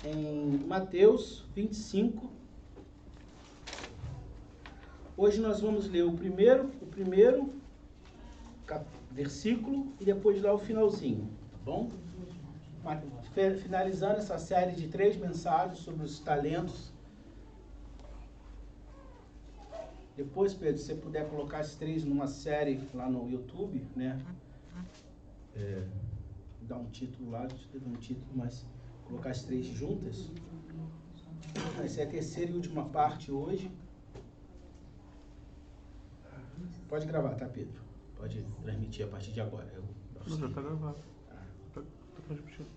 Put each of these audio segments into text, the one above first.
em Mateus 25. Hoje nós vamos ler o primeiro versículo e depois lá o finalzinho, tá bom? Finalizando essa série de 3 mensagens sobre os talentos. Depois, Pedro, se você puder colocar esses 3 numa série lá no YouTube, né? Dar um título lá, mas colocar as 3 juntas. Essa é a terceira e última parte hoje. Pode gravar, tá, Pedro? Pode transmitir a partir de agora. Já está gravado. Tá transmitindo.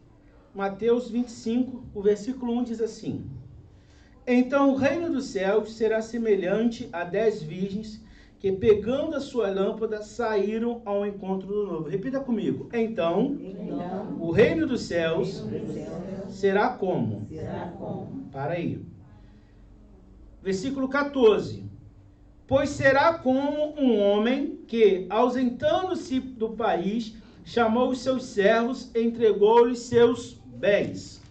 Mateus 25, o versículo 1 diz assim: Então o reino dos céus será semelhante a 10 virgens que, pegando a sua lâmpada, saíram ao encontro do noivo. Repita comigo. Então o reino dos céus será como? Para aí. Versículo 14. Pois será como um homem que, ausentando-se do país, chamou os seus servos e entregou-lhes seus bens.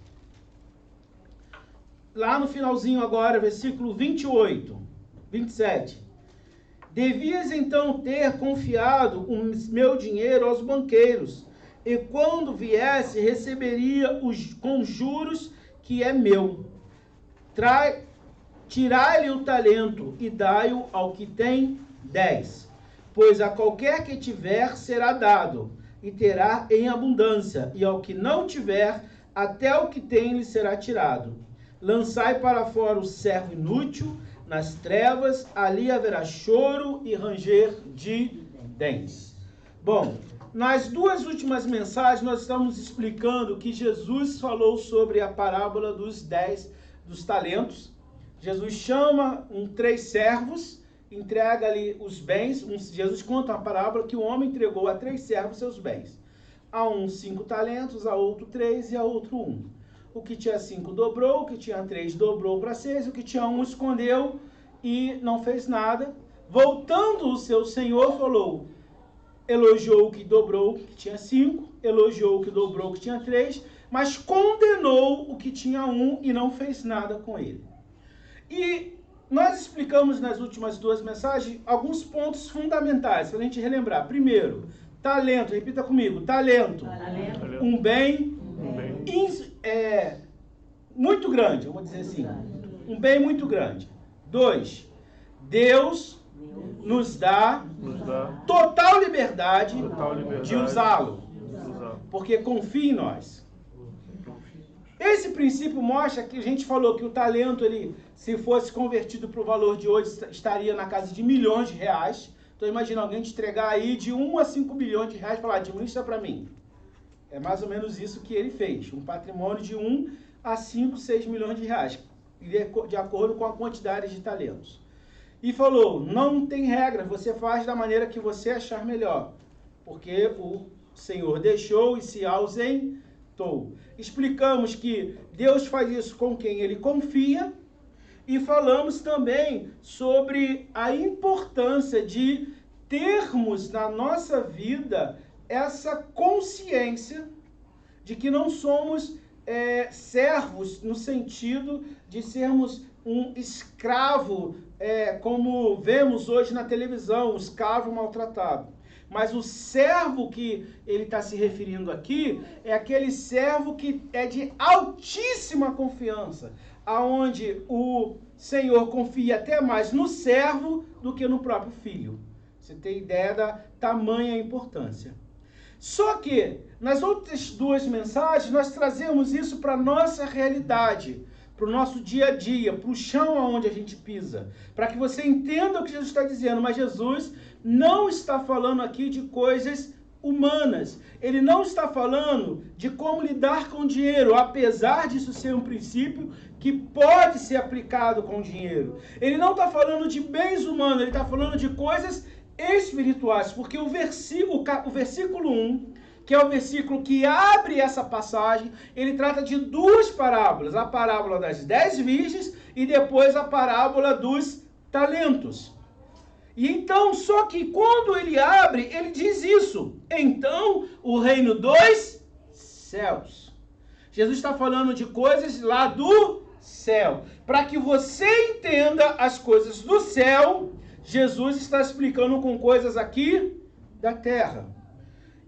Lá no finalzinho agora, versículo 27. Devias então ter confiado o meu dinheiro aos banqueiros, e quando viesse receberia com juros que é meu. Tirai-lhe o talento e dai-o ao que tem 10. Pois a qualquer que tiver será dado, e terá em abundância, e ao que não tiver, até o que tem lhe será tirado. Lançai para fora o servo inútil, nas trevas, ali haverá choro e ranger de dentes. Bom, nas 2 últimas mensagens nós estamos explicando que Jesus falou sobre a parábola dos talentos. Jesus chama 3 servos, entrega-lhe os bens. Jesus conta a parábola que o homem entregou a 3 servos seus bens. A um 5 talentos, a outro 3 e a outro 1. O que tinha 5 dobrou, o que tinha 3 dobrou para 6, o que tinha 1 escondeu e não fez nada. Voltando o seu senhor, elogiou o que dobrou, que tinha 5, elogiou o que dobrou, que tinha 3, mas condenou o que tinha 1 e não fez nada com ele. E nós explicamos nas últimas 2 mensagens alguns pontos fundamentais para a gente relembrar. Primeiro, talento, repita comigo, talento. Um bem muito grande, vamos dizer assim. Um bem muito grande. 2, Deus nos dá total liberdade de usá-lo, porque confia em nós. Esse princípio mostra que a gente falou que o talento, ele, se fosse convertido para o valor de hoje, estaria na casa de milhões de reais. Então imagina alguém te entregar aí de 1 a 5 bilhões de reais e falar, administra para mim. É mais ou menos isso que ele fez. Um patrimônio de 1 a 5, 6 milhões de reais, de acordo com a quantidade de talentos. E falou, não tem regra, você faz da maneira que você achar melhor. Porque o Senhor deixou e se ausentou. Explicamos que Deus faz isso com quem ele confia e falamos também sobre a importância de termos na nossa vida essa consciência de que não somos servos no sentido de sermos um escravo, como vemos hoje na televisão, um escravo maltratado. Mas o servo que ele está se referindo aqui é aquele servo que é de altíssima confiança, aonde o Senhor confia até mais no servo do que no próprio filho. Você tem ideia da tamanha importância. Só que, nas outras 2 mensagens, nós trazemos isso para a nossa realidade, para o nosso dia a dia, para o chão aonde a gente pisa, para que você entenda o que Jesus está dizendo. Mas Jesus não está falando aqui de coisas humanas. Ele não está falando de como lidar com dinheiro, apesar disso ser um princípio que pode ser aplicado com dinheiro. Ele não está falando de bens humanos, ele está falando de coisas espirituais, porque o versículo 1, que é o versículo que abre essa passagem, ele trata de 2 parábolas, a parábola das 10 virgens e depois a parábola dos talentos. E então, só que quando ele abre, ele diz isso. Então, o reino dos céus. Jesus está falando de coisas lá do céu. Para que você entenda as coisas do céu, Jesus está explicando com coisas aqui da terra.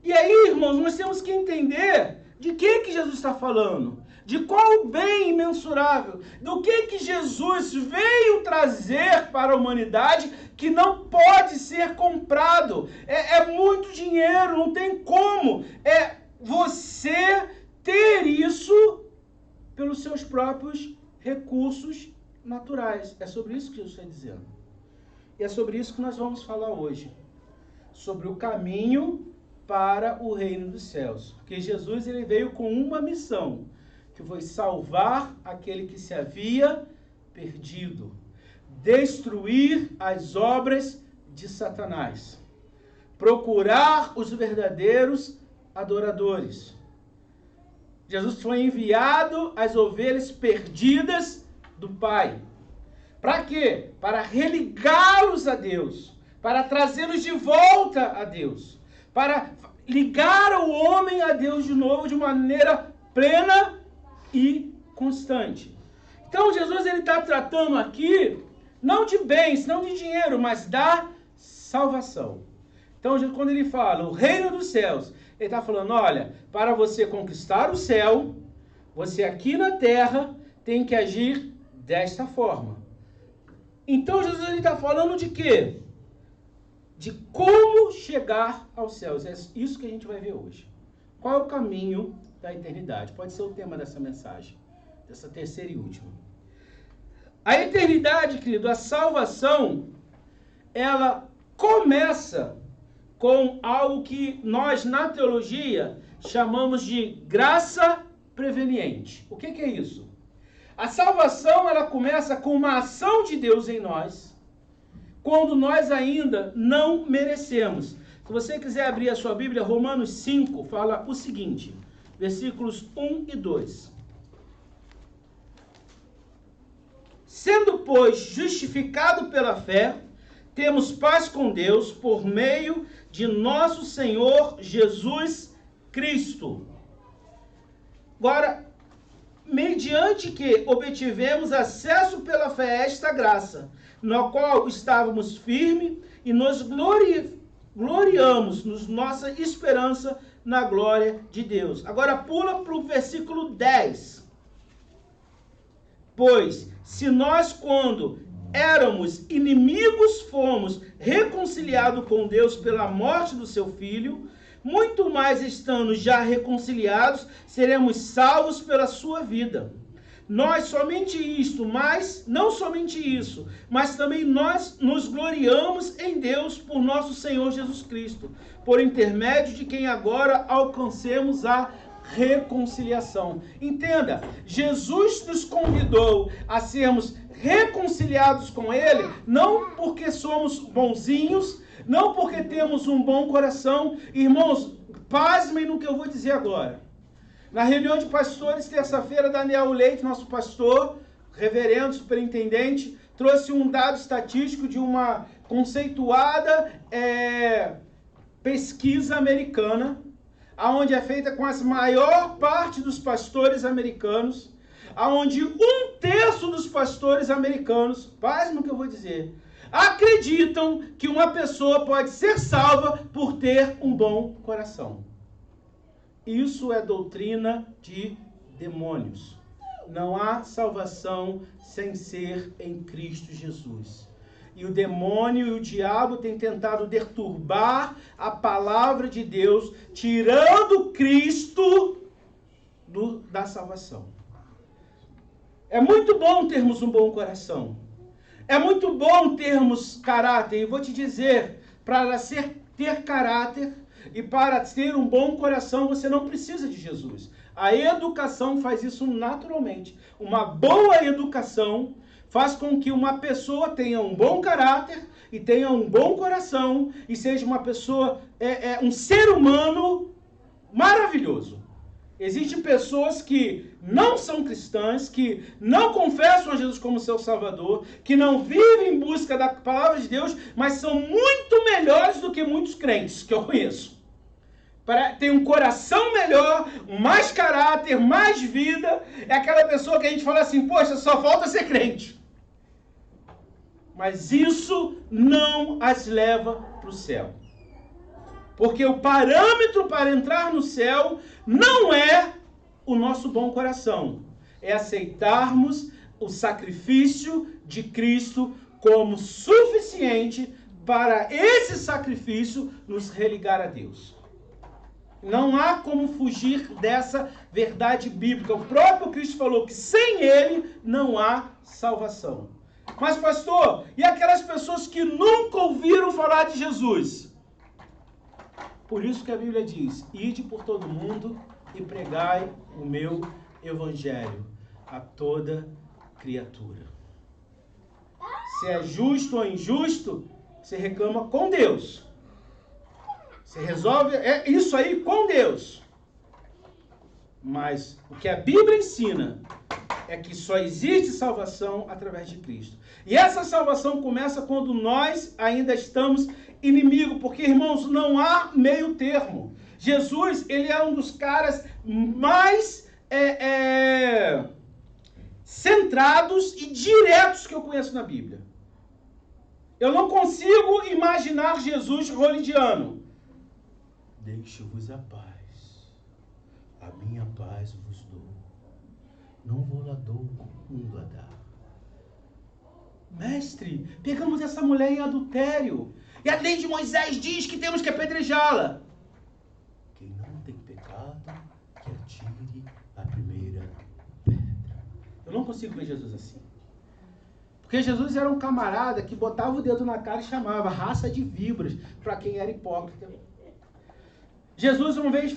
E aí, irmãos, nós temos que entender de que Jesus está falando. De qual bem imensurável. Do que Jesus veio trazer para a humanidade que não pode ser comprado. É muito dinheiro, não tem como. É você ter isso pelos seus próprios recursos naturais. É sobre isso que Jesus está dizendo. E é sobre isso que nós vamos falar hoje. Sobre o caminho para o reino dos céus. Porque Jesus ele veio com uma missão, que foi salvar aquele que se havia perdido. Destruir as obras de Satanás. Procurar os verdadeiros adoradores. Jesus foi enviado às ovelhas perdidas do Pai. Para quê? Para religá-los a Deus. Para trazê-los de volta a Deus. Para ligar o homem a Deus de novo de maneira plena e constante. Então Jesus ele está tratando aqui não de bens, não de dinheiro, mas da salvação. Então quando ele fala o reino dos céus, ele está falando, olha, para você conquistar o céu, você aqui na terra tem que agir desta forma. Então Jesus está falando de quê? De como chegar aos céus. É isso que a gente vai ver hoje. Qual é o caminho da eternidade? Pode ser o tema dessa mensagem, dessa terceira e última. A eternidade, querido, a salvação, ela começa com algo que nós, na teologia, chamamos de graça preveniente. O que é isso? A salvação, ela começa com uma ação de Deus em nós, quando nós ainda não merecemos. Se você quiser abrir a sua Bíblia, Romanos 5 fala o seguinte, versículos 1 e 2. Sendo, pois, justificado pela fé, temos paz com Deus por meio de nosso Senhor Jesus Cristo. Agora, mediante que obtivemos acesso pela fé a esta graça, no qual estávamos firmes e nos gloriamos nos nossa esperança na glória de Deus. Agora pula para o versículo 10. Pois, se nós quando éramos inimigos fomos reconciliados com Deus pela morte do seu Filho, muito mais estando já reconciliados, seremos salvos pela sua vida. Nós somente isto, mas não somente isso, mas também nós nos gloriamos em Deus por nosso Senhor Jesus Cristo, por intermédio de quem agora alcancemos a reconciliação. Entenda, Jesus nos convidou a sermos reconciliados com Ele, não porque somos bonzinhos, não porque temos um bom coração. Irmãos, pasmem no que eu vou dizer agora. Na reunião de pastores, terça-feira, Daniel Leite, nosso pastor, reverendo, superintendente, trouxe um dado estatístico de uma conceituada pesquisa americana, onde é feita com a maior parte dos pastores americanos, onde 1/3 dos pastores americanos, pasmem no que eu vou dizer, acreditam que uma pessoa pode ser salva por ter um bom coração. Isso é doutrina de demônios. Não há salvação sem ser em Cristo Jesus. E o demônio e o diabo têm tentado deturbar a palavra de Deus, tirando Cristo da salvação. É muito bom termos um bom coração. É muito bom termos caráter. E vou te dizer, para ter caráter e para ter um bom coração, você não precisa de Jesus. A educação faz isso naturalmente. Uma boa educação faz com que uma pessoa tenha um bom caráter e tenha um bom coração e seja uma pessoa, um ser humano maravilhoso. Existem pessoas que não são cristãs, que não confessam a Jesus como seu Salvador, que não vivem em busca da palavra de Deus, mas são muito melhores do que muitos crentes que eu conheço. tem um coração melhor, mais caráter, mais vida. É aquela pessoa que a gente fala assim, poxa, só falta ser crente. Mas isso não as leva para o céu. Porque o parâmetro para entrar no céu não é o nosso bom coração. É aceitarmos o sacrifício de Cristo como suficiente para esse sacrifício nos religar a Deus. Não há como fugir dessa verdade bíblica. O próprio Cristo falou que sem Ele não há salvação. Mas, pastor, e aquelas pessoas que nunca ouviram falar de Jesus? Por isso que a Bíblia diz, ide por todo mundo e pregai o meu evangelho a toda criatura. Se é justo ou injusto, você reclama com Deus. Você resolve isso aí com Deus. Mas o que a Bíblia ensina é que só existe salvação através de Cristo. E essa salvação começa quando nós ainda estamos inimigos, porque, irmãos, não há meio termo. Jesus, ele é um dos caras mais centrados e diretos que eu conheço na Bíblia. Eu não consigo imaginar Jesus hollywoodiano. Deixo-vos a paz, a minha paz vos dou. Não vou lá dou como o mundo a dar. Mestre, pegamos essa mulher em adultério. E a lei de Moisés diz que temos que apedrejá-la. Quem não tem pecado, que atire a primeira pedra. Eu não consigo ver Jesus assim. Porque Jesus era um camarada que botava o dedo na cara e chamava raça de víboras para quem era hipócrita. Jesus, uma vez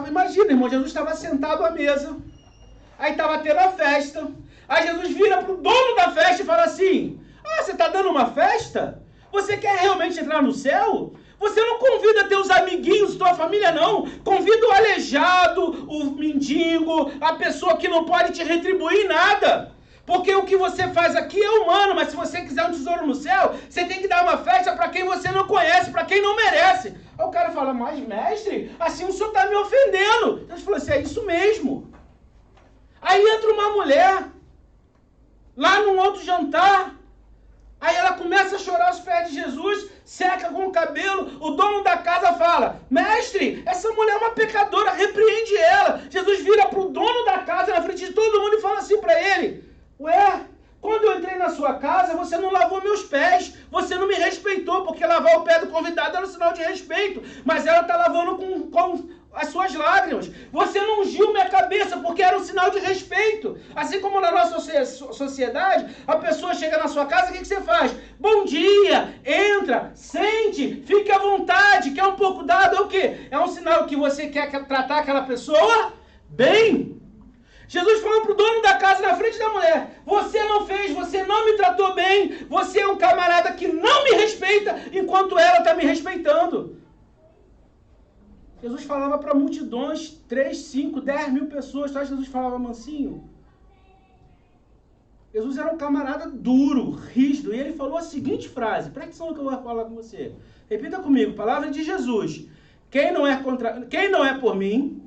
imagina, irmão, Jesus estava sentado à mesa. Aí estava tendo a festa. Aí Jesus vira para o dono da festa e fala assim, você está dando uma festa? Você quer realmente entrar no céu? Você não convida teus amiguinhos, tua família, não. Convida o aleijado, o mendigo, a pessoa que não pode te retribuir nada. Porque o que você faz aqui é humano, mas se você quiser um tesouro no céu, você tem que dar uma festa para quem você não conhece, para quem não merece. Aí o cara fala, mas mestre, assim o senhor está me ofendendo. Então ele falou assim, é isso mesmo. Aí entra uma mulher, lá num outro jantar, aí ela começa a chorar aos pés de Jesus, seca com o cabelo, o dono da casa fala, mestre, essa mulher é uma pecadora, repreende ela. Jesus vira para o dono da casa, na frente de todo mundo, e fala assim para ele, quando eu entrei na sua casa, você não lavou meus pés, você não me respeitou, porque lavar o pé do convidado era um sinal de respeito, mas ela está lavando com as suas lágrimas. Você não ungiu minha cabeça, porque era um sinal de respeito. Assim como na nossa sociedade, a pessoa chega na sua casa, o que você faz? Bom dia, entra, sente, fique à vontade, quer um pouco dado, é o quê? É um sinal que você quer tratar aquela pessoa bem. Jesus falou para o dono da casa na frente da mulher, você não fez, você não me tratou bem, você é um camarada que não me respeita, enquanto ela está me respeitando. Jesus falava para multidões, 3, 5, 10 mil pessoas, tá? Jesus falava mansinho. Jesus era um camarada duro, rígido, e ele falou a seguinte frase, presta atenção no que eu vou falar com você. Repita comigo, palavra de Jesus. Quem não é por mim,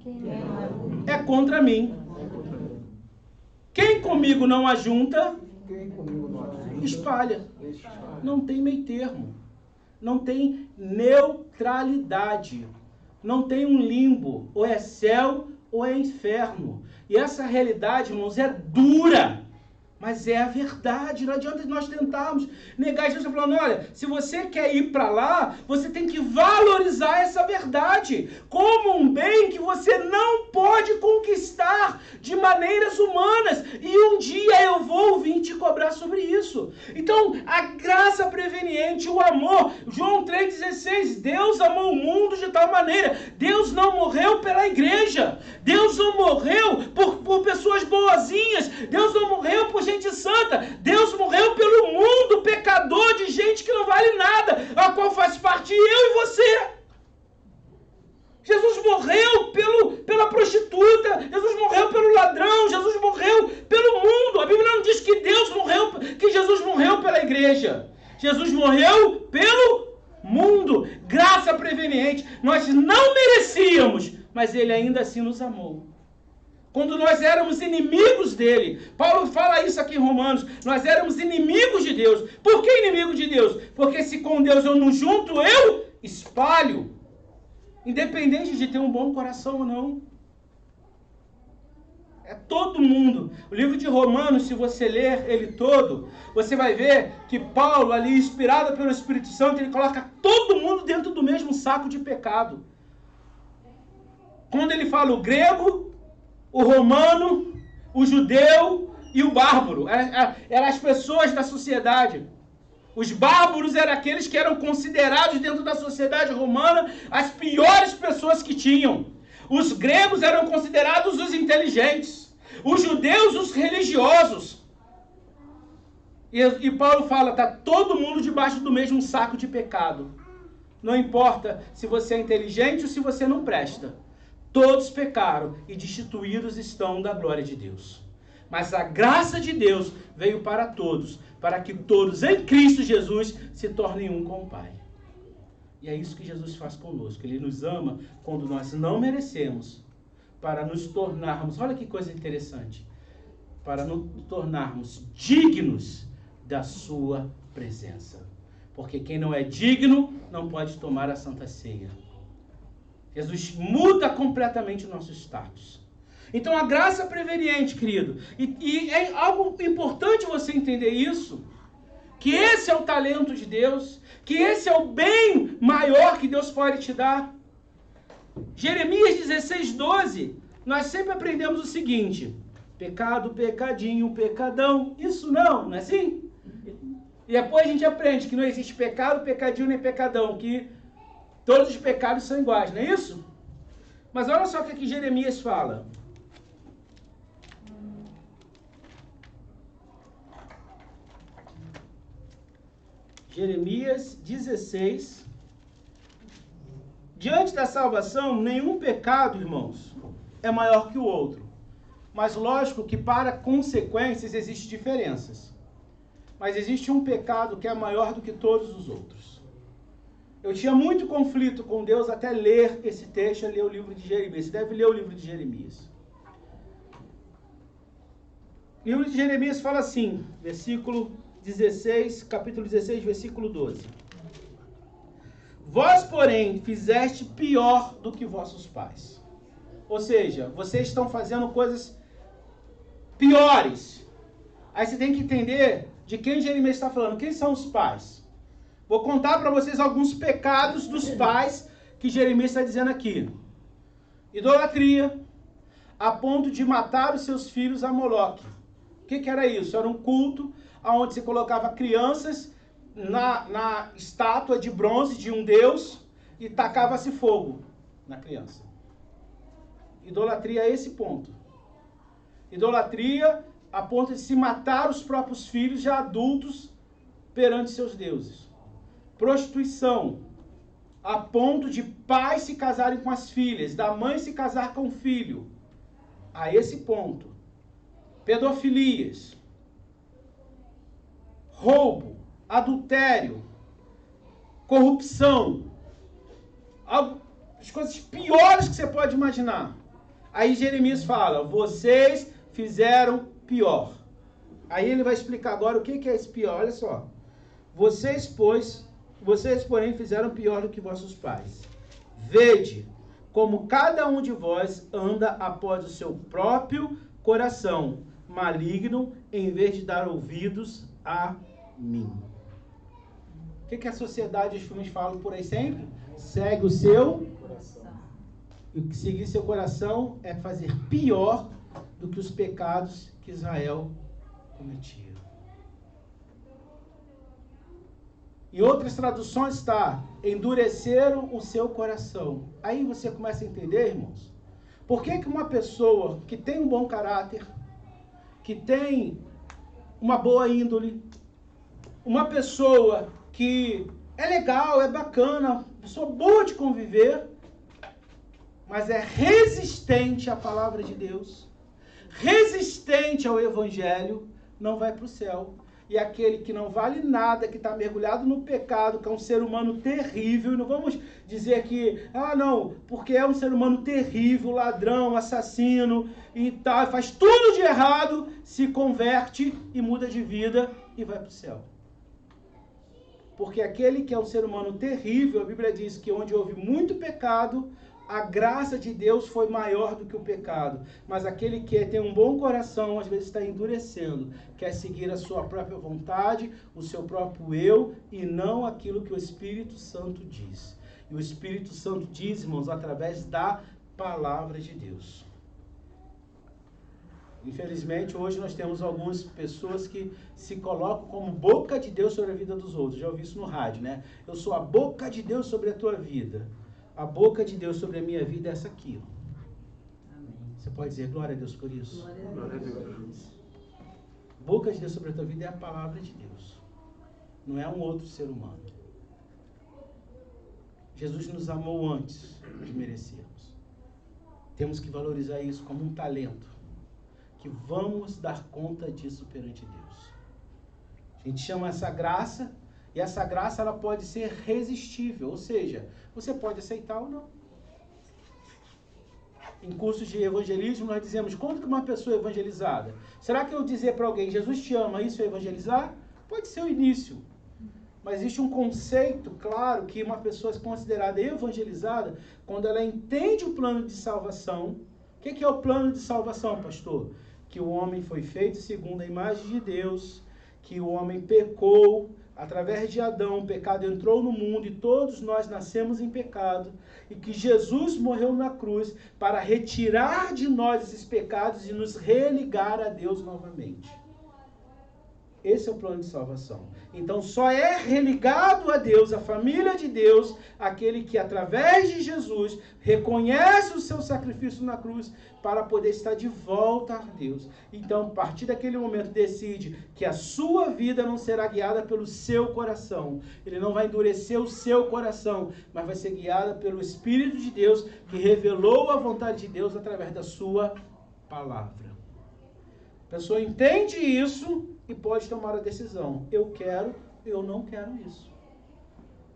é contra mim. Quem comigo não ajunta, espalha. Não tem meio termo. Não tem neutralidade. Não tem um limbo. Ou é céu ou é inferno. E essa realidade, irmãos, é dura. Mas é a verdade, não adianta nós tentarmos negar. Jesus falando, olha, se você quer ir para lá, você tem que valorizar essa verdade como um bem que você não pode conquistar de maneiras humanas. E um dia eu vou vir te cobrar sobre isso. Então, a graça preveniente, o amor, João 3,16, Deus amou o mundo de tal maneira. Deus não morreu pela igreja. Deus não morreu por pessoas boazinhas. Deus não morreu por gente santa. Deus morreu pelo mundo pecador de gente que não vale nada, a qual faz parte eu e você. Jesus morreu pela prostituta, Jesus morreu pelo ladrão, Jesus morreu pelo mundo. A Bíblia não diz que Jesus morreu pela igreja. Jesus morreu pelo mundo. Graça preveniente. preveniente. Nós não merecíamos, mas ele ainda assim nos amou. Quando nós éramos inimigos dele. Paulo fala isso aqui em Romanos. Nós éramos inimigos de Deus. Por que inimigo de Deus? Porque se com Deus eu não junto, eu espalho. Independente de ter um bom coração ou não. É todo mundo. O livro de Romanos, se você ler ele todo, você vai ver que Paulo, ali, inspirado pelo Espírito Santo, ele coloca todo mundo dentro do mesmo saco de pecado. Quando ele fala o grego, o romano, o judeu e o bárbaro. Eram as pessoas da sociedade. Os bárbaros eram aqueles que eram considerados dentro da sociedade romana as piores pessoas que tinham. Os gregos eram considerados os inteligentes. Os judeus, os religiosos. E Paulo fala, está todo mundo debaixo do mesmo saco de pecado. Não importa se você é inteligente ou se você não presta. Todos pecaram e destituídos estão da glória de Deus. Mas a graça de Deus veio para todos, para que todos em Cristo Jesus se tornem um com o Pai. E é isso que Jesus faz conosco. Ele nos ama quando nós não merecemos, para nos tornarmos, olha que coisa interessante, para nos tornarmos dignos da sua presença. Porque quem não é digno não pode tomar a Santa Ceia. Jesus muda completamente o nosso status. Então a graça preveniente, querido, e é algo importante você entender isso, que esse é o talento de Deus, que esse é o bem maior que Deus pode te dar. Jeremias 16:12, nós sempre aprendemos o seguinte: pecado, pecadinho, pecadão. Isso não é assim? E depois a gente aprende que não existe pecado, pecadinho nem pecadão, que todos os pecados são iguais, não é isso? Mas olha só o que aqui Jeremias fala. Jeremias 16. Diante da salvação, nenhum pecado, irmãos, é maior que o outro. Mas lógico que para consequências existem diferenças. Mas existe um pecado que é maior do que todos os outros. Eu tinha muito conflito com Deus até ler esse texto, ler o livro de Jeremias. Você deve ler o livro de Jeremias. O livro de Jeremias fala assim, versículo 16, capítulo 16, versículo 12. Vós, porém, fizeste pior do que vossos pais. Ou seja, vocês estão fazendo coisas piores. Aí você tem que entender de quem Jeremias está falando. Quem são os pais? Vou contar para vocês alguns pecados dos pais que Jeremias está dizendo aqui. Idolatria, a ponto de matar os seus filhos a Moloque. O que era isso? Era um culto onde se colocava crianças na estátua de bronze de um deus e tacava-se fogo na criança. Idolatria a esse ponto. Idolatria a ponto de se matar os próprios filhos já adultos perante seus deuses. Prostituição a ponto de pais se casarem com as filhas, da mãe se casar com o filho. A esse ponto. Pedofilias, roubo, adultério, corrupção, as coisas piores que você pode imaginar. Aí Jeremias fala, vocês fizeram pior. Aí ele vai explicar agora o que é esse pior. Olha só. Vocês, porém, fizeram pior do que vossos pais. Vede como cada um de vós anda após o seu próprio coração, maligno, em vez de dar ouvidos a mim. O que a sociedade e os filmes falam por aí sempre? Segue o seu coração. E o que seguir seu coração é fazer pior do que os pecados que Israel cometia. Em outras traduções está, endureceram o seu coração. Aí você começa a entender, irmãos, por que uma pessoa que tem um bom caráter, que tem uma boa índole, uma pessoa que é legal, é bacana, pessoa boa de conviver, mas é resistente à palavra de Deus, resistente ao evangelho, não vai para o céu. e aquele que não vale nada, que está mergulhado no pecado, que é um ser humano terrível, e não vamos dizer que, não, porque é um ser humano terrível, ladrão, assassino e tal, faz tudo de errado, se converte e muda de vida e vai para o céu. Porque aquele que é um ser humano terrível, a Bíblia diz que onde houve muito pecado, a graça de Deus foi maior do que o pecado. Mas aquele que tem um bom coração, às vezes está endurecendo, quer seguir a sua própria vontade, o seu próprio eu, e não aquilo que o Espírito Santo diz. E o Espírito Santo diz, irmãos, através da palavra de Deus. Infelizmente, hoje nós temos algumas pessoas que se colocam como boca de Deus sobre a vida dos outros. Já ouvi isso no rádio, né? Eu sou a boca de Deus sobre a tua vida. A boca de Deus sobre a minha vida é essa aqui. Amém. Você pode dizer glória a Deus por isso? Glória a Deus. Boca de Deus sobre a tua vida é a palavra de Deus. Não é um outro ser humano. Jesus nos amou antes de merecermos. Temos que valorizar isso como um talento. Que vamos dar conta disso perante Deus. A gente chama essa graça, e essa graça ela pode ser resistível, ou seja, você pode aceitar ou não. Em cursos de evangelismo nós dizemos, quando que uma pessoa é evangelizada? Será que eu dizer para alguém, Jesus te ama, isso é evangelizar? Pode ser o início. Mas existe um conceito, claro, que uma pessoa é considerada evangelizada quando ela entende o plano de salvação. O que é o plano de salvação, pastor? Que o homem foi feito segundo a imagem de Deus, que o homem pecou, através de Adão, o pecado entrou no mundo e todos nós nascemos em pecado, e que Jesus morreu na cruz para retirar de nós esses pecados e nos religar a Deus novamente. Esse é o plano de salvação. Então só é religado a Deus, a família de Deus, aquele que através de Jesus reconhece o seu sacrifício na cruz para poder estar de volta a Deus. Então, a partir daquele momento, decide que a sua vida não será guiada pelo seu coração. Ele não vai endurecer o seu coração, mas vai ser guiada pelo Espírito de Deus, que revelou a vontade de Deus através da sua palavra. A pessoa entende isso e pode tomar a decisão. Eu quero, eu não quero isso.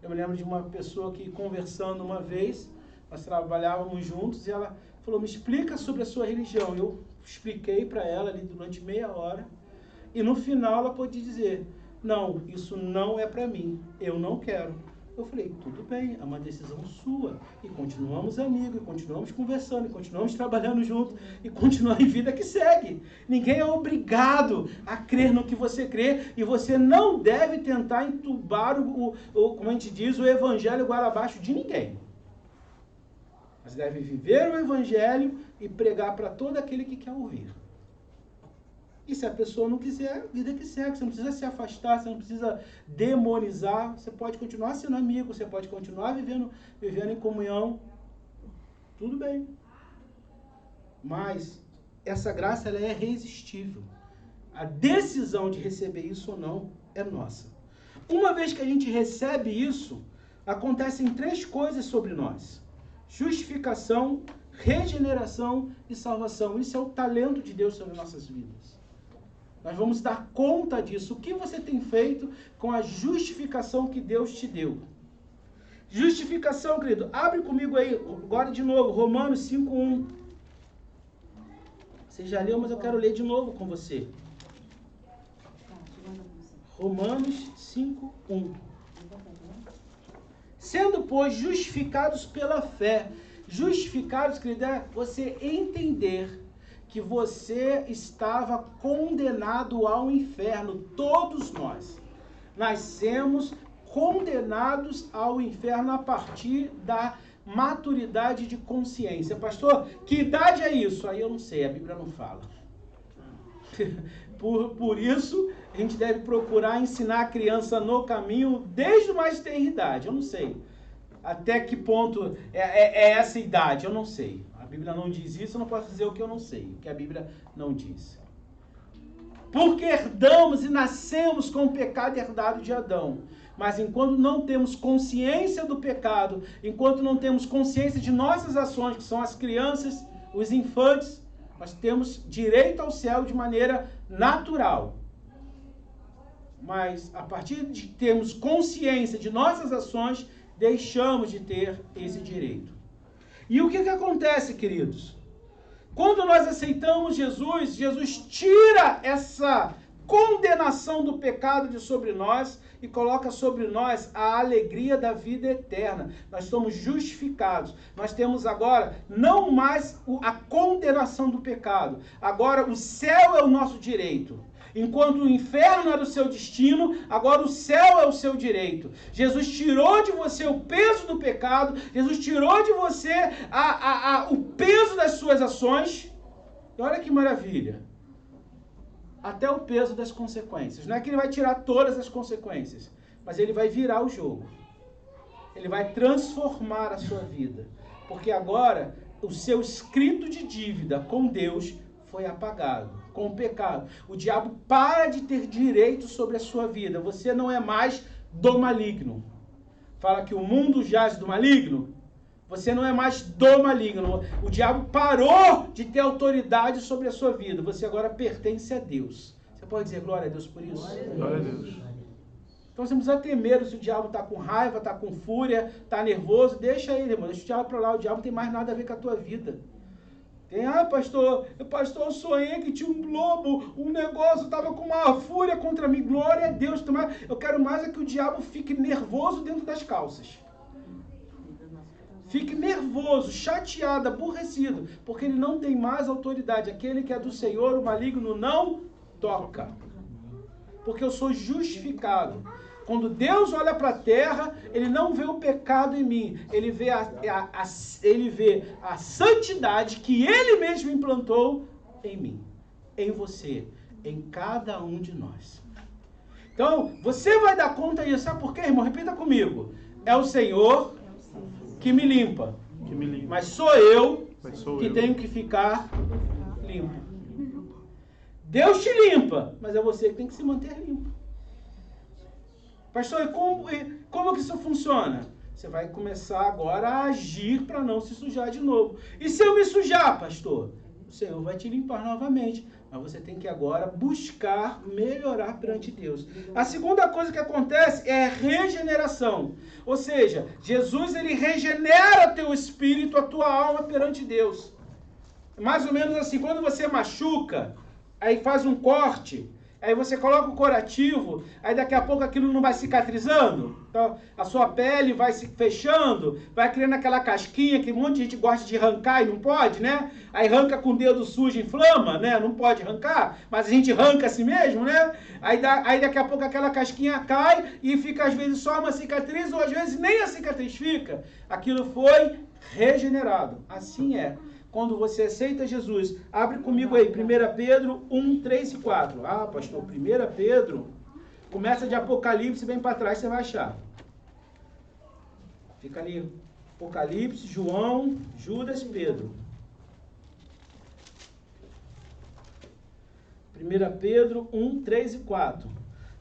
Eu me lembro de uma pessoa que, conversando uma vez, nós trabalhávamos juntos e ela falou, me explica sobre a sua religião. Eu expliquei para ela ali durante meia hora e no final ela pôde dizer, não, isso não é para mim, eu não quero. Eu falei, tudo bem, é uma decisão sua. E continuamos amigos, e continuamos conversando, e continuamos trabalhando junto, e continuamos em vida que segue. Ninguém é obrigado a crer no que você crê, e você não deve tentar entubar, como a gente diz, o evangelho goela abaixo de ninguém. Mas deve viver o evangelho e pregar para todo aquele que quer ouvir. E se a pessoa não quiser, vida que segue. Você não precisa se afastar, você não precisa demonizar. Você pode continuar sendo amigo, você pode continuar vivendo em comunhão. Tudo bem. Mas essa graça ela é irresistível. A decisão de receber isso ou não é nossa. Uma vez que a gente recebe isso, acontecem 3 coisas sobre nós. Justificação, regeneração e salvação. Isso é o talento de Deus sobre nossas vidas. Nós vamos dar conta disso. O que você tem feito com a justificação que Deus te deu? Justificação, querido. Abre comigo aí, agora de novo, Romanos 5:1. Você já leu, mas eu quero ler de novo com você. Romanos 5:1. Sendo, pois, justificados pela fé. Justificados, querido, é você entender que você estava condenado ao inferno. Todos nós nascemos condenados ao inferno a partir da maturidade de consciência. Pastor, que idade é isso? Aí eu não sei, a Bíblia não fala. Por isso, a gente deve procurar ensinar a criança no caminho desde mais tenra idade. Eu não sei. Até que ponto é essa idade? Eu não sei. A Bíblia não diz isso, eu não posso dizer o que eu não sei, o que a Bíblia não diz. Porque herdamos e nascemos com o pecado herdado de Adão. Mas enquanto não temos consciência do pecado, enquanto não temos consciência de nossas ações, que são as crianças, os infantes, nós temos direito ao céu de maneira natural. Mas a partir de termos consciência de nossas ações, deixamos de ter esse direito. E o que acontece, queridos? Quando nós aceitamos Jesus, Jesus tira essa condenação do pecado de sobre nós e coloca sobre nós a alegria da vida eterna. Nós somos justificados. Nós temos agora não mais a condenação do pecado. Agora o céu é o nosso direito. Enquanto o inferno era o seu destino, agora o céu é o seu direito. Jesus tirou de você o peso do pecado, Jesus tirou de você o peso das suas ações. E olha que maravilha. Até o peso das consequências. Não é que ele vai tirar todas as consequências, mas ele vai virar o jogo. Ele vai transformar a sua vida. Porque agora o seu escrito de dívida com Deus foi apagado, com o pecado. O diabo para de ter direito sobre a sua vida. Você não é mais do maligno. Fala que o mundo jaz do maligno. Você não é mais do maligno. O diabo parou de ter autoridade sobre a sua vida. Você agora pertence a Deus. Você pode dizer glória a Deus por isso? Glória a Deus. Então você não precisa ter medo se o diabo está com raiva, está com fúria, está nervoso. Deixa ele, irmão. Deixa o diabo para lá. O diabo não tem mais nada a ver com a tua vida. Pastor, eu sonhei que tinha um lobo, um negócio, estava com uma fúria contra mim. Glória a Deus. Eu quero mais é que o diabo fique nervoso dentro das calças. Fique nervoso, chateado, aborrecido, porque ele não tem mais autoridade. Aquele que é do Senhor, o maligno não toca. Porque eu sou justificado. Quando Deus olha para a terra, ele não vê o pecado em mim. Ele vê a santidade que ele mesmo implantou em mim, em você, em cada um de nós. Então, você vai dar conta disso. Sabe por quê, irmão? Repita comigo. É o Senhor que me limpa. Mas sou eu que tenho que ficar limpo. Deus te limpa, mas é você que tem que se manter limpo. Pastor, como que isso funciona? Você vai começar agora a agir para não se sujar de novo. E se eu me sujar, pastor? O Senhor vai te limpar novamente. Mas você tem que agora buscar melhorar perante Deus. A segunda coisa que acontece é a regeneração. Ou seja, Jesus ele regenera teu espírito, a tua alma perante Deus. Mais ou menos assim, quando você machuca, aí faz um corte, aí você coloca o curativo, aí daqui a pouco aquilo não vai cicatrizando. Então, a sua pele vai se fechando, vai criando aquela casquinha que um monte de gente gosta de arrancar e não pode, né? Aí arranca com o dedo sujo, inflama, né? Não pode arrancar, mas a gente arranca assim mesmo, né? Aí daqui a pouco aquela casquinha cai e fica às vezes só uma cicatriz, ou às vezes nem a cicatriz fica. Aquilo foi regenerado. Assim é. Quando você aceita Jesus, abre comigo aí, 1 Pedro 1, 3 e 4. Ah, pastor, 1 Pedro, começa de Apocalipse, vem para trás, você vai achar. Fica ali, Apocalipse, João, Judas, Pedro. 1 Pedro 1, 3 e 4.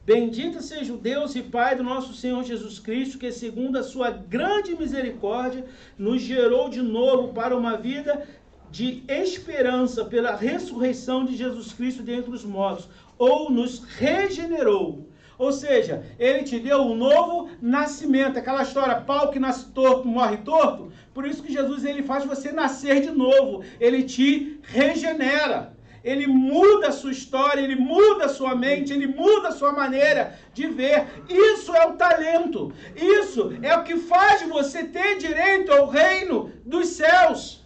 Bendito seja o Deus e Pai do nosso Senhor Jesus Cristo, que segundo a sua grande misericórdia, nos gerou de novo para uma vida de esperança pela ressurreição de Jesus Cristo dentre os mortos, ou nos regenerou. Ou seja, ele te deu um novo nascimento. Aquela história, pau que nasce torto, morre torto. Por isso que Jesus ele faz você nascer de novo. Ele te regenera. Ele muda a sua história, ele muda a sua mente, ele muda a sua maneira de ver. Isso é o talento. Isso é o que faz você ter direito ao reino dos céus.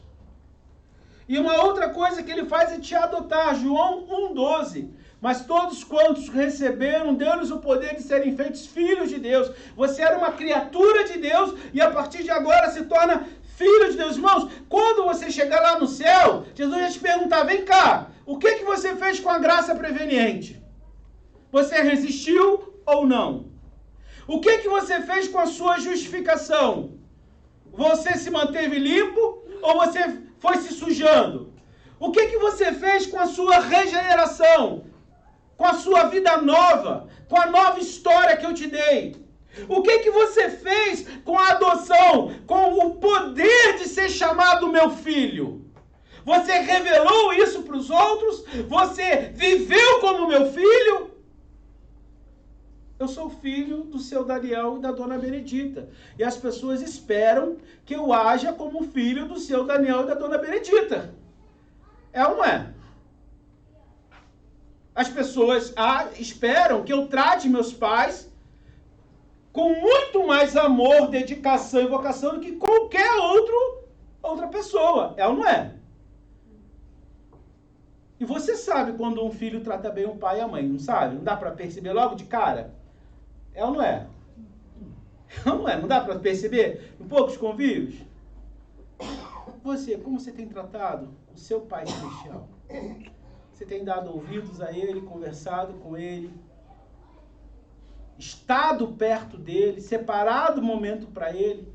E uma outra coisa que ele faz é te adotar. João 1,12. Mas todos quantos receberam, deu-lhes o poder de serem feitos filhos de Deus. Você era uma criatura de Deus e a partir de agora se torna filho de Deus. Irmãos, quando você chegar lá no céu, Jesus vai te perguntar, vem cá, o que você fez com a graça preveniente? Você resistiu ou não? O que você fez com a sua justificação? Você se manteve limpo ou você foi se sujando? O que você fez com a sua regeneração? Com a sua vida nova? Com a nova história que eu te dei? O que você fez com a adoção? Com o poder de ser chamado meu filho? Você revelou isso para os outros? Você viveu como meu filho? Eu sou filho do seu Daniel e da dona Benedita. E as pessoas esperam que eu haja como filho do seu Daniel e da dona Benedita. É ou não é? As pessoas esperam que eu trate meus pais com muito mais amor, dedicação e vocação do que qualquer outra pessoa. É ou não é? E você sabe quando um filho trata bem o pai e a mãe, não sabe? Não dá para perceber logo de cara? É ou não é? É ou não é? Não dá para perceber em poucos convívios? Você, como você tem tratado o seu pai celestial? Você tem dado ouvidos a ele, conversado com ele, estado perto dele, separado momento para ele?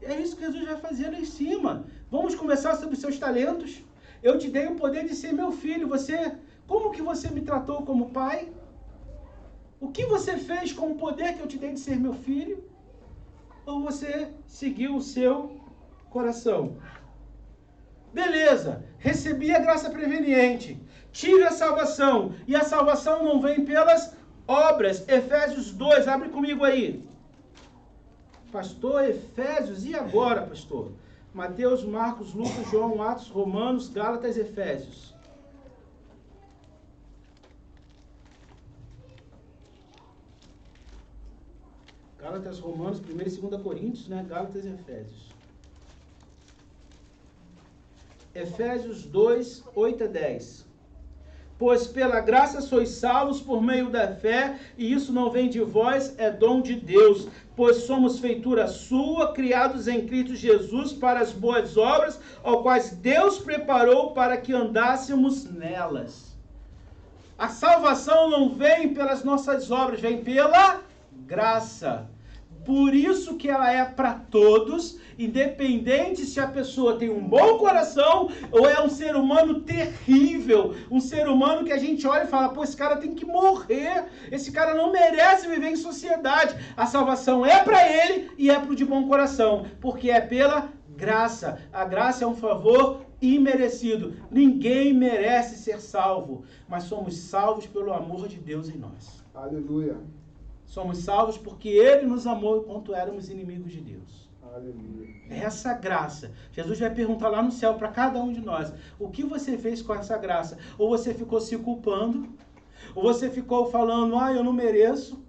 É isso que Jesus vai fazer lá em cima. Vamos conversar sobre os seus talentos. Eu te dei o poder de ser meu filho. Como que você me tratou como pai? O que você fez com o poder que eu te dei de ser meu filho? Ou você seguiu o seu coração? Beleza, recebi a graça preveniente, tive a salvação, e a salvação não vem pelas obras. Efésios 2, abre comigo aí. Pastor, Efésios, e agora, pastor? Mateus, Marcos, Lucas, João, Atos, Romanos, Gálatas, Efésios. Gálatas, Romanos, 1 e 2 Coríntios, né? Gálatas e Efésios. Efésios 2, 8 a 10. Pois pela graça sois salvos por meio da fé, e isso não vem de vós, é dom de Deus. Pois somos feitura sua, criados em Cristo Jesus para as boas obras, ao quais Deus preparou para que andássemos nelas. A salvação não vem pelas nossas obras, vem pela graça. Por isso que ela é para todos, independente se a pessoa tem um bom coração ou é um ser humano terrível, um ser humano que a gente olha e fala, pô, esse cara tem que morrer, esse cara não merece viver em sociedade. A salvação é para ele e é para o de bom coração, porque é pela graça. A graça é um favor imerecido. Ninguém merece ser salvo, mas somos salvos pelo amor de Deus em nós. Aleluia. Somos salvos porque Ele nos amou enquanto éramos inimigos de Deus. Aleluia. Essa graça. Jesus vai perguntar lá no céu para cada um de nós, o que você fez com essa graça? Ou você ficou se culpando, ou você ficou falando, eu não mereço,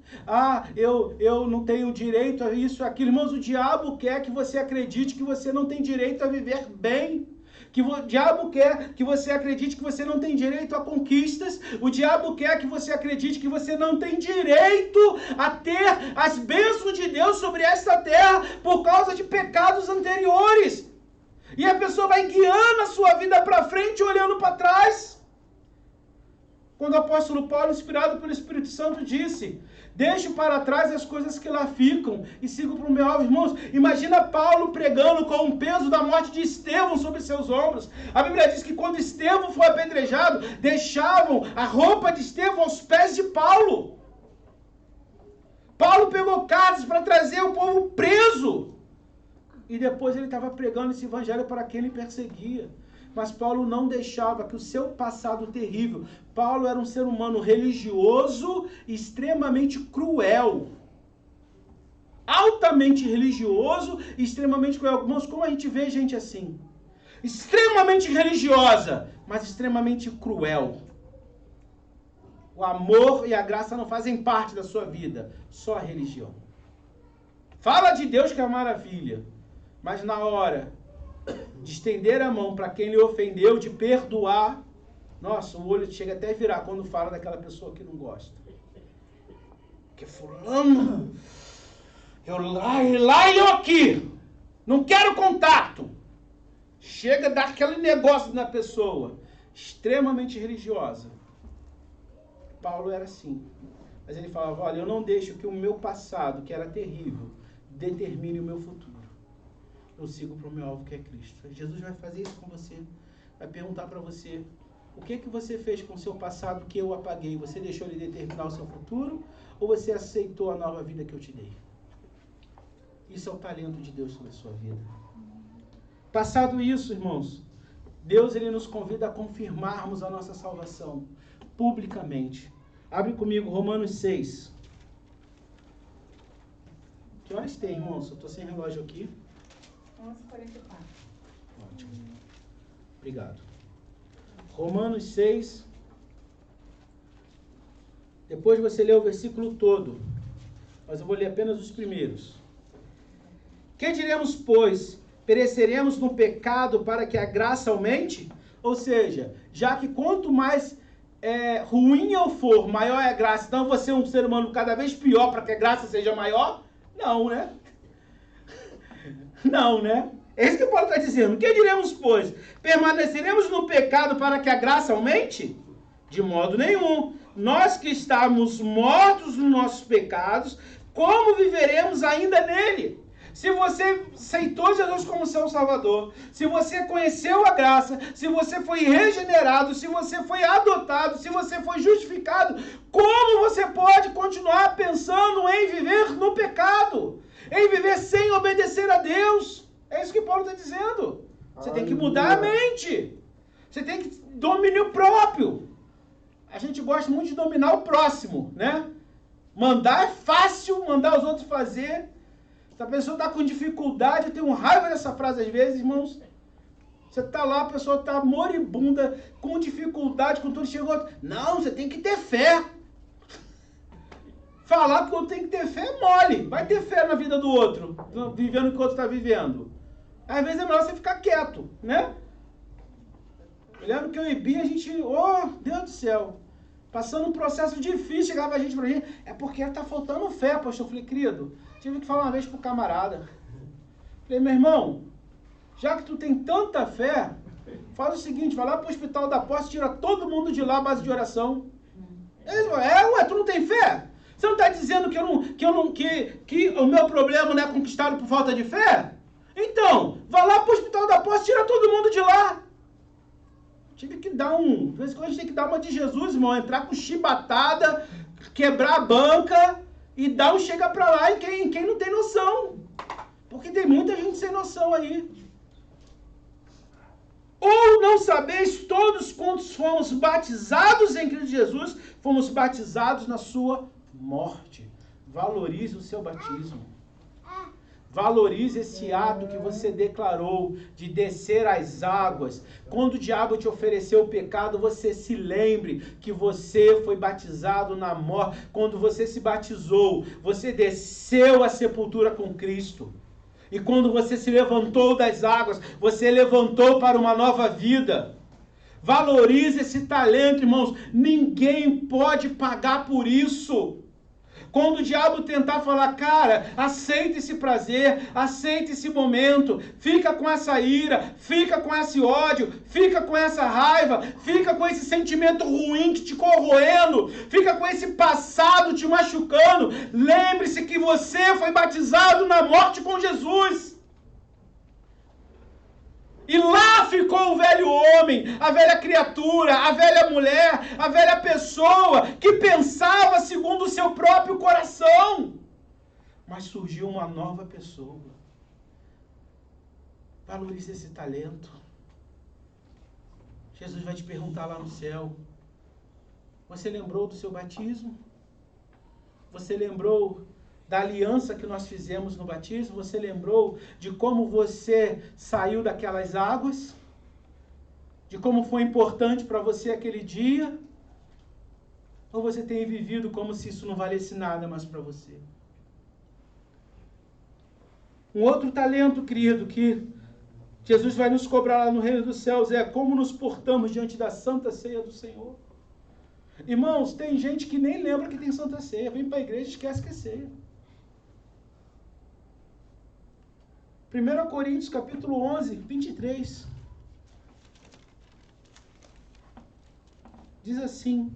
eu não tenho direito a isso, aquilo. Irmãos, o diabo quer que você acredite que você não tem direito a viver bem. Que o diabo quer que você acredite que você não tem direito a conquistas. O diabo quer que você acredite que você não tem direito a ter as bênçãos de Deus sobre esta terra por causa de pecados anteriores. E a pessoa vai guiando a sua vida para frente, olhando para trás. Quando o apóstolo Paulo, inspirado pelo Espírito Santo, disse, deixo para trás as coisas que lá ficam e sigo para o meu alvo. Irmãos, imagina Paulo pregando com o peso da morte de Estevão sobre seus ombros. A Bíblia diz que quando Estevão foi apedrejado, deixavam a roupa de Estevão aos pés de Paulo. Paulo pegou cartas para trazer o povo preso. E depois ele estava pregando esse evangelho para quem ele perseguia. Mas Paulo não deixava que o seu passado terrível... Paulo era um ser humano religioso, extremamente cruel. Altamente religioso e extremamente cruel. Irmãos, como a gente vê gente assim? Extremamente religiosa, mas extremamente cruel. O amor e a graça não fazem parte da sua vida, só a religião. Fala de Deus que é uma maravilha, mas na hora de estender a mão para quem lhe ofendeu, de perdoar, nossa, o olho chega até a virar quando fala daquela pessoa que não gosta. Porque fulano, eu lá e eu aqui, não quero contato. Chega a dar aquele negócio na pessoa, extremamente religiosa. Paulo era assim, mas ele falava, olha, eu não deixo que o meu passado, que era terrível, determine o meu futuro. Eu sigo para o meu alvo, que é Cristo. Jesus vai fazer isso com você. Vai perguntar para você, o que você fez com o seu passado que eu apaguei? Você deixou ele determinar o seu futuro? Ou você aceitou a nova vida que eu te dei? Isso é o talento de Deus sobre a sua vida. Passado isso, irmãos, Deus ele nos convida a confirmarmos a nossa salvação publicamente. Abre comigo Romanos 6. Que horas tem, irmãos? Eu estou sem relógio aqui. 11h44. Ótimo. Obrigado. Romanos 6. Depois você lê o versículo todo. Mas eu vou ler apenas os primeiros. Que diremos, pois? Pereceremos no pecado para que a graça aumente? Ou seja, já que quanto mais ruim eu for, maior é a graça, então eu vou ser um ser humano cada vez pior para que a graça seja maior? Não, né? Não, né? É isso que Paulo está dizendo. Que diremos, pois? Permaneceremos no pecado para que a graça aumente? De modo nenhum. Nós que estamos mortos nos nossos pecados, como viveremos ainda nele? Se você aceitou Jesus como seu Salvador, se você conheceu a graça, se você foi regenerado, se você foi adotado, se você foi justificado, como você pode continuar pensando em viver no pecado? Em viver sem obedecer a Deus? É isso que Paulo está dizendo. Você tem que mudar a mente. Você tem que domínio próprio. A gente gosta muito de dominar o próximo, né? Mandar é fácil, mandar os outros fazer. Se a pessoa está com dificuldade, eu tenho raiva dessa frase às vezes, irmãos. Você está lá, a pessoa está moribunda, com dificuldade, com tudo, chegou. Não, você tem que ter fé. Falar que o outro tem que ter fé é mole. Vai ter fé na vida do outro, vivendo o que o outro está vivendo. Às vezes é melhor você ficar quieto, né? Eu lembro que eu e Bia, a gente, oh, Deus do céu, passando um processo difícil, chegava a gente pra gente, é porque tá faltando fé, pastor. Eu falei, querido, tive que falar uma vez pro camarada. Falei, meu irmão, já que tu tem tanta fé, faz o seguinte, vai lá pro Hospital da Posse, tira todo mundo de lá à base de oração. Ué, tu não tem fé? Você não está dizendo que o meu problema não é conquistado por falta de fé? Então, vai lá pro Hospital da Posse, tira todo mundo de lá. Tive que dar de vez em quando a gente tem que dar uma de Jesus, irmão, entrar com chibatada, quebrar a banca e dar um chega pra lá em quem não tem noção. Porque tem muita gente sem noção aí. Ou não sabeis todos quantos fomos batizados em Cristo Jesus, fomos batizados na sua morte. Valorize o seu batismo. Valorize esse ato que você declarou de descer às águas. Quando o diabo te ofereceu o pecado, você se lembre que você foi batizado na morte. Quando você se batizou, você desceu à sepultura com Cristo. E quando você se levantou das águas, você levantou para uma nova vida. Valorize esse talento, irmãos. Ninguém pode pagar por isso. Quando o diabo tentar falar, cara, aceita esse prazer, aceita esse momento, fica com essa ira, fica com esse ódio, fica com essa raiva, fica com esse sentimento ruim que te corroendo, fica com esse passado te machucando, lembre-se que você foi batizado na morte com Jesus. E lá ficou o velho homem, a velha criatura, a velha mulher, a velha pessoa que pensava segundo o seu próprio coração. Mas surgiu uma nova pessoa. Valorize esse talento. Jesus vai te perguntar lá no céu. Você lembrou do seu batismo? Você lembrou da aliança que nós fizemos no batismo? Você lembrou de como você saiu daquelas águas? De como foi importante para você aquele dia? Ou você tem vivido como se isso não valesse nada mais para você? Um outro talento, querido, que Jesus vai nos cobrar lá no reino dos céus é como nos portamos diante da Santa Ceia do Senhor. Irmãos, tem gente que nem lembra que tem Santa Ceia. Vem para a igreja e esquece que é ceia. 1 Coríntios, capítulo 11, 23. Diz assim: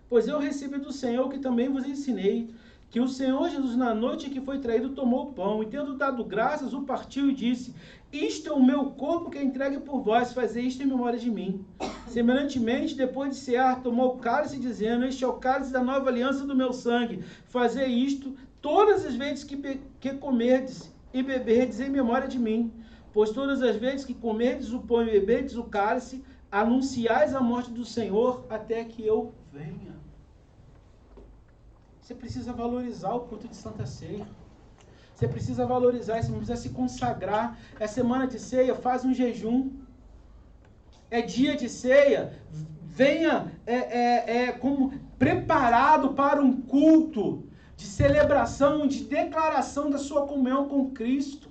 pois eu recebi do Senhor que também vos ensinei, que o Senhor Jesus, na noite em que foi traído, tomou o pão, e tendo dado graças, o partiu e disse: isto é o meu corpo que é entregue por vós, fazei isto em memória de mim. Semelhantemente, depois de cear, tomou o cálice, dizendo: este é o cálice da nova aliança do meu sangue, fazei isto todas as vezes que comerdes e beberdes em memória de mim. Pois todas as vezes que comerdes o pão e beberdes o cálice, anunciais a morte do Senhor até que eu venha. Você precisa valorizar o culto de Santa Ceia. Você precisa valorizar, você precisa se consagrar. É semana de ceia, faz um jejum. É dia de ceia, venha como preparado para um culto de celebração, de declaração da sua comunhão com Cristo.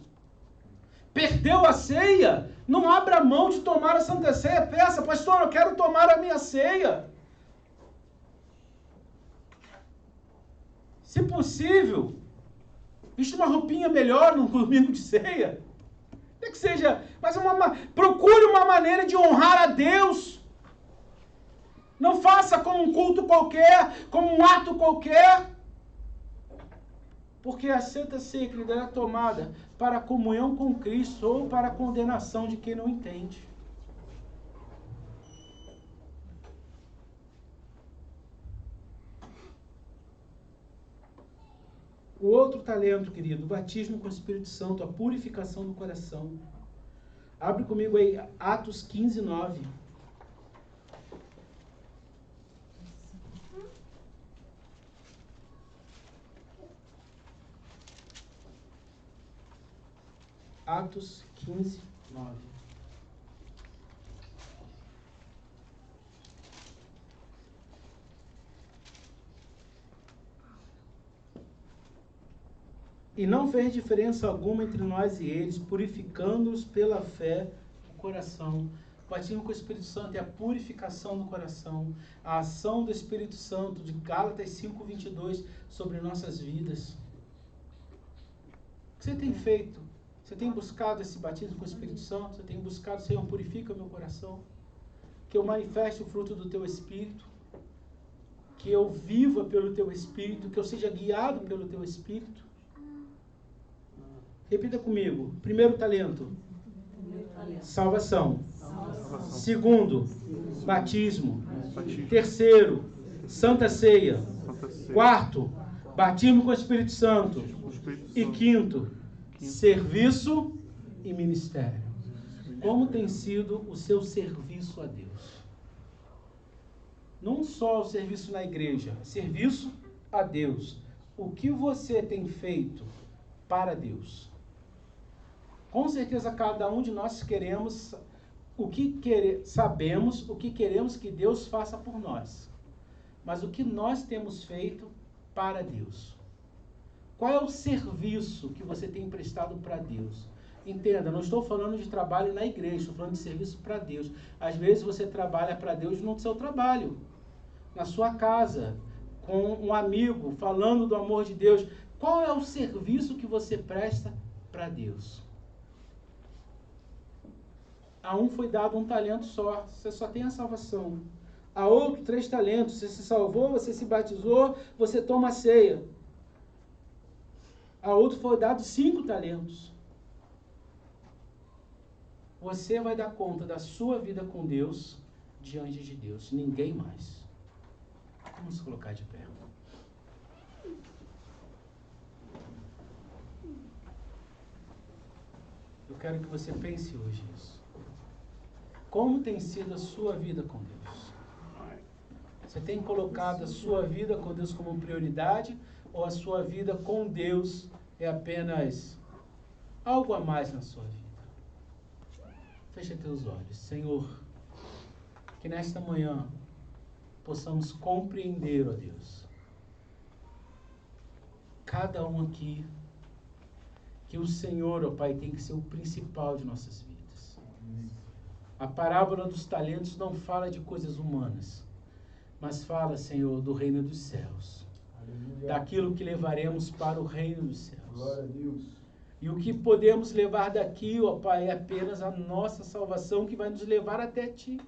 Perdeu a ceia? Não abra mão de tomar a Santa Ceia. Peça, pastor, eu quero tomar a minha ceia. Se possível, veste uma roupinha melhor no domingo de ceia. É que seja, mas procure uma maneira de honrar a Deus. Não faça como um culto qualquer, como um ato qualquer. Porque a Santa Ceia é tomada para a comunhão com Cristo ou para a condenação de quem não entende. O outro talento, querido, o batismo com o Espírito Santo, a purificação do coração. Abre comigo aí, Atos 15, 9. Atos 15, 9. E não fez diferença alguma entre nós e eles, purificando-os pela fé o coração. O batismo com o Espírito Santo é a purificação do coração, a ação do Espírito Santo, de Gálatas 5:22, sobre nossas vidas. O que você tem feito? Você tem buscado esse batismo com o Espírito Santo? Você tem buscado, Senhor, purifica meu coração? Que eu manifeste o fruto do Teu Espírito? Que eu viva pelo Teu Espírito? Que eu seja guiado pelo Teu Espírito? Repita comigo. Primeiro talento. Salvação. Segundo, batismo. Terceiro, Santa Ceia. Quarto, batismo com o Espírito Santo. E quinto, serviço e ministério. Como tem sido o seu serviço a Deus? Não só o serviço na igreja, serviço a Deus. O que você tem feito para Deus? Com certeza cada um de nós queremos sabemos o que queremos que Deus faça por nós. Mas o que nós temos feito para Deus? Qual é o serviço que você tem prestado para Deus? Entenda, não estou falando de trabalho na igreja, estou falando de serviço para Deus. Às vezes você trabalha para Deus no seu trabalho, na sua casa, com um amigo, falando do amor de Deus. Qual é o serviço que você presta para Deus? A um foi dado um talento só, você só tem a salvação. A outro, 3 talentos, você se salvou, você se batizou, você toma a ceia. A outro foi dado 5 talentos. Você vai dar conta da sua vida com Deus, diante de Deus, ninguém mais. Vamos colocar de pé. Eu quero que você pense hoje isso. Como tem sido a sua vida com Deus? Você tem colocado a sua vida com Deus como prioridade ou a sua vida com Deus é apenas algo a mais na sua vida? Fecha teus olhos. Senhor, que nesta manhã possamos compreender, ó Deus, cada um aqui, que o Senhor, ó Pai, tem que ser o principal de nossas vidas. A parábola dos talentos não fala de coisas humanas, mas fala, Senhor, do reino dos céus. Aleluia. Daquilo que levaremos para o reino dos céus. Glória a Deus. E o que podemos levar daqui, ó Pai, é apenas a nossa salvação que vai nos levar até Ti.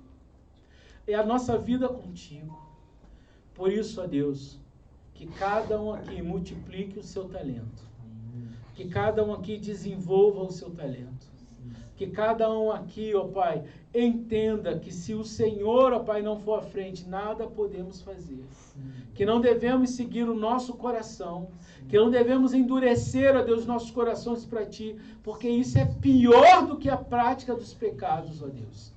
É a nossa vida contigo. Por isso, ó Deus, que cada um aqui multiplique o seu talento. Que cada um aqui desenvolva o seu talento. Que cada um aqui, ó Pai, entenda que se o Senhor, ó Pai, não for à frente, nada podemos fazer. Que não devemos seguir o nosso coração. Que não devemos endurecer, ó Deus, nossos corações para Ti. Porque isso é pior do que a prática dos pecados, ó Deus.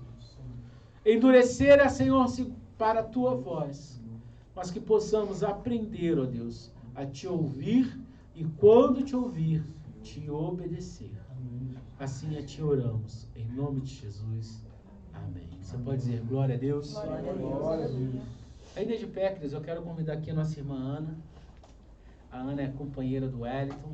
Endurecer é, Senhor, para a Tua voz. Mas que possamos aprender, ó Deus, a te ouvir e quando te ouvir, te obedecer. Assim a ti oramos, em nome de Jesus. Amém. Você pode dizer glória a Deus? Glória a Deus. Ainda de pé, queridos, eu quero convidar aqui a nossa irmã Ana. A Ana é companheira do Wellington.